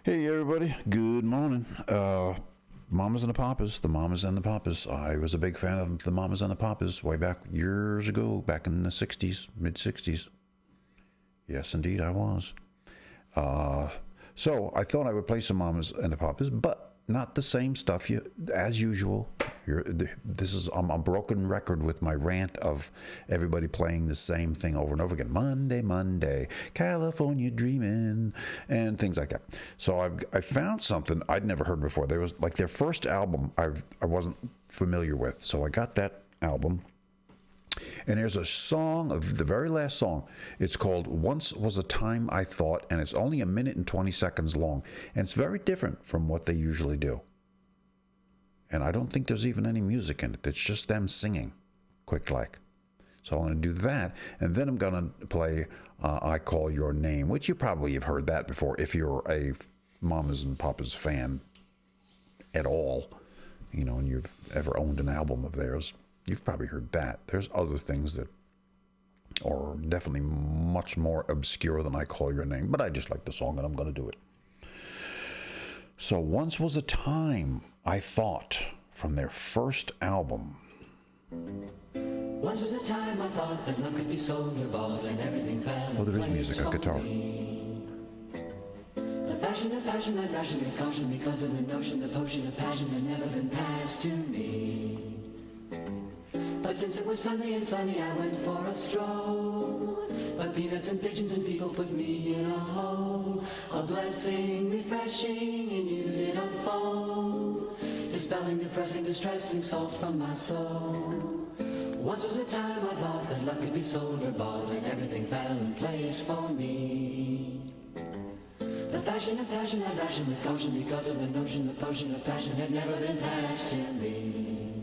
Hey everybody, good morning. Mamas and the Papas, the Mamas and the Papas. I was a big fan of the Mamas and the Papas way back years ago, back in the 60s, mid-60s. Yes, indeed, I was. So I thought I would play some Mamas and the Papas, but not the same stuff as usual. I'm a broken record with my rant of everybody playing the same thing over and over again. Monday, Monday, California dreaming, and things like that. So I found something I'd never heard before. There was like their first album I wasn't familiar with, so I got that album. And there's a song of the very last song. It's called Once Was a Time I Thought, and it's only 1 minute and 20 seconds long. And it's very different from what they usually do. And I don't think there's even any music in it. It's just them singing, quick like. So I'm going to do that, and then I'm going to play I Call Your Name, which you probably have heard that before if you're a Mamas and Papas fan at all, and you've ever owned an album of theirs. You've probably heard that. There's other things that are definitely much more obscure than I Call Your Name, but I just like the song and I'm going to do it. So Once Was a Time I Thought, from their first album. Once was a time I thought that love could be sold or bought and everything fell. Oh, there is music, a guitar. The fashion of passion I'd ration with caution because of the notion the potion of passion had never been passed to me. But since it was Sunday and sunny, I went for a stroll. But peanuts and pigeons and people put me in a hole. A blessing refreshing and you did unfold, dispelling depressing, distressing salt from my soul. Once was a time I thought that love could be sold or bought and everything fell in place for me. The fashion of passion I ration with caution because of the notion the potion of passion had never been passed to me.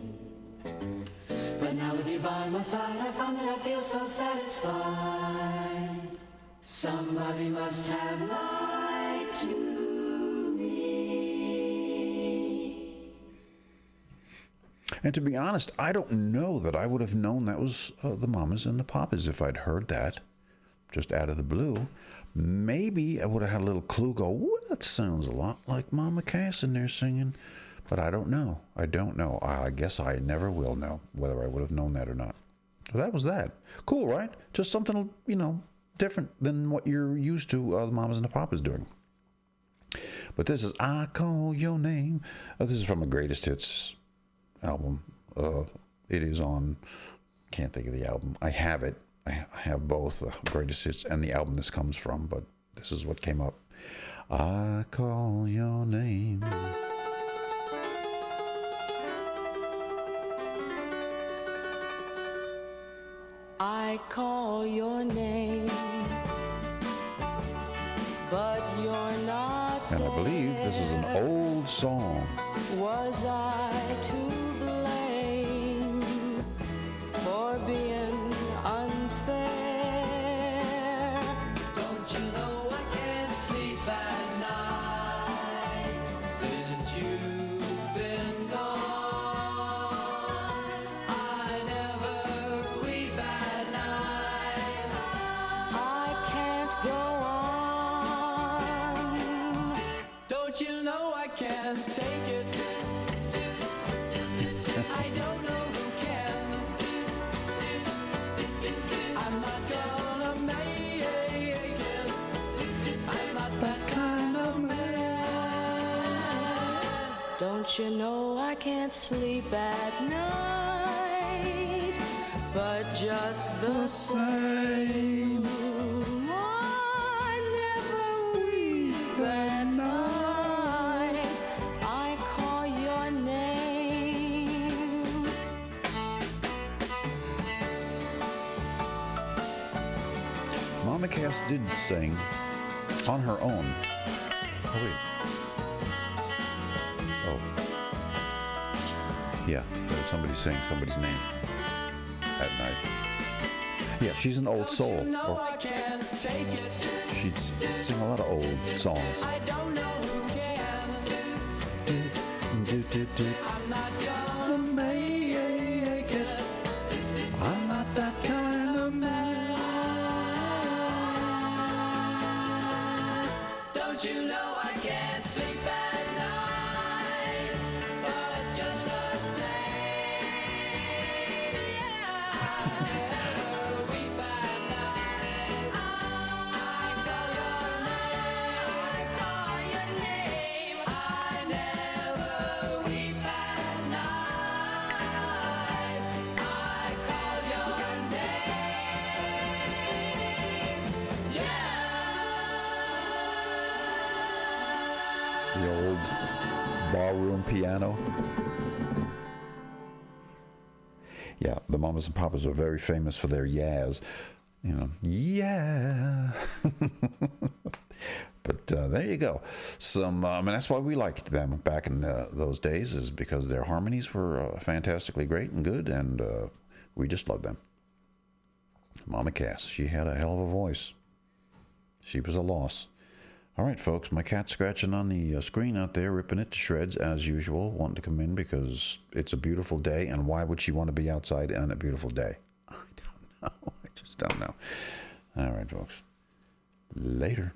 But now with you by my side, I find that I feel so satisfied. Somebody must have lied to me. And to be honest, I don't know that I would have known that was the Mamas and the Papas if I'd heard that just out of the blue. Maybe I would have had a little clue, go, "Ooh, that sounds a lot like Mama Cass in there singing." But I don't know. I don't know. I guess I never will know whether I would have known that or not. So that was that. Cool, right? Just something, different than what you're used to the Mamas and the Papas doing. But this is I Call Your Name. This is from a Greatest Hits album. It is on, can't think of the album. I have it. I have both Greatest Hits and the album this comes from, but this is what came up. I call your name. I call your name, but you're not there. And I believe this is an old song. Was I to blame for being unfair? Don't you know I can't sleep at night since you've been gone? I never weep at night. I can't go on. Don't you know I can't take it? I don't know who can. I'm not gonna make it. I'm not that kind of man. Don't you know I can't sleep at night, but just the same, I never weep at night. I call your name. Mama Cass did sing on her own. Oh, wait. Oh. Yeah, there's somebody saying somebody's name at night. Yeah, she's an old soul. Don't you know Or I can't take it? she'd sing a lot of old songs. I don't know who can. Do. I'm not gonna make it. I'm not that kind of man. Don't you know I can't The old ballroom piano. Yeah, the Mamas and Papas are very famous for their yas. You know, yeah. But there you go. I mean, that's why we liked them back in those days, is because their harmonies were fantastically great and good, and we just loved them. Mama Cass, she had a hell of a voice. She was a loss. All right, folks, my cat's scratching on the screen out there, ripping it to shreds as usual, wanting to come in because it's a beautiful day, and why would she want to be outside on a beautiful day? I don't know. I just don't know. All right, folks. Later.